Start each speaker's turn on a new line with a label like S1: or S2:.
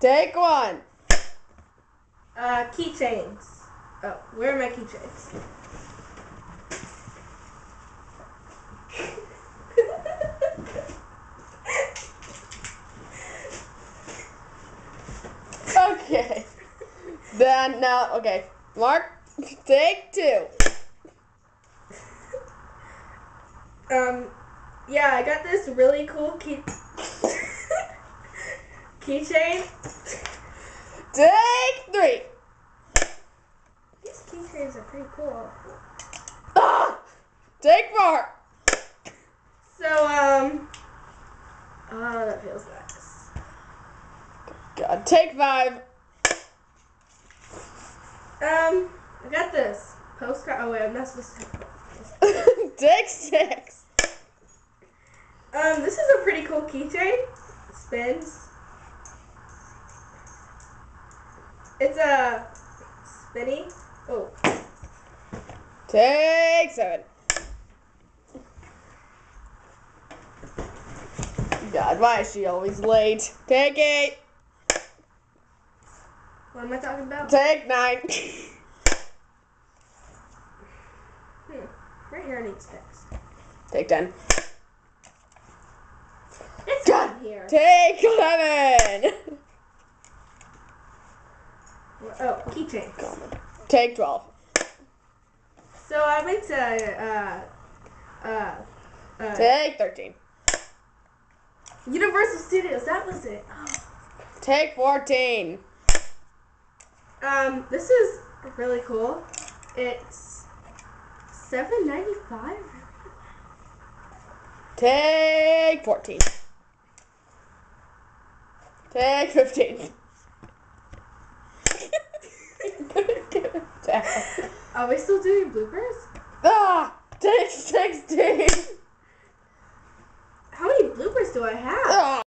S1: Take one.
S2: Keychains. Oh, where are my keychains?
S1: Okay. Then now, okay. Mark, take two.
S2: Yeah, I got this really cool keychain.
S1: Take three.
S2: These keychains are pretty cool.
S1: Ah! Take four.
S2: So, oh, that feels nice.
S1: God, take five.
S2: I got this postcard. Oh wait, I'm not supposed to.
S1: Take six.
S2: This is a pretty cool keychain. It spins. It's a spinny. Oh.
S1: Take seven. God, why is she always late? Take eight.
S2: What am I talking about?
S1: Take nine.
S2: Right here needs fixed.
S1: Take 10.
S2: It's
S1: God,
S2: in here.
S1: take 11.
S2: Oh, keychains.
S1: Take 12.
S2: So I went to
S1: Take 13.
S2: Universal Studios. That was it. Oh.
S1: Take 14.
S2: This is really cool. It's $7.95.
S1: Take 14. Take 15.
S2: Are we still doing bloopers?
S1: Ah! Take 16.
S2: How many bloopers do I have?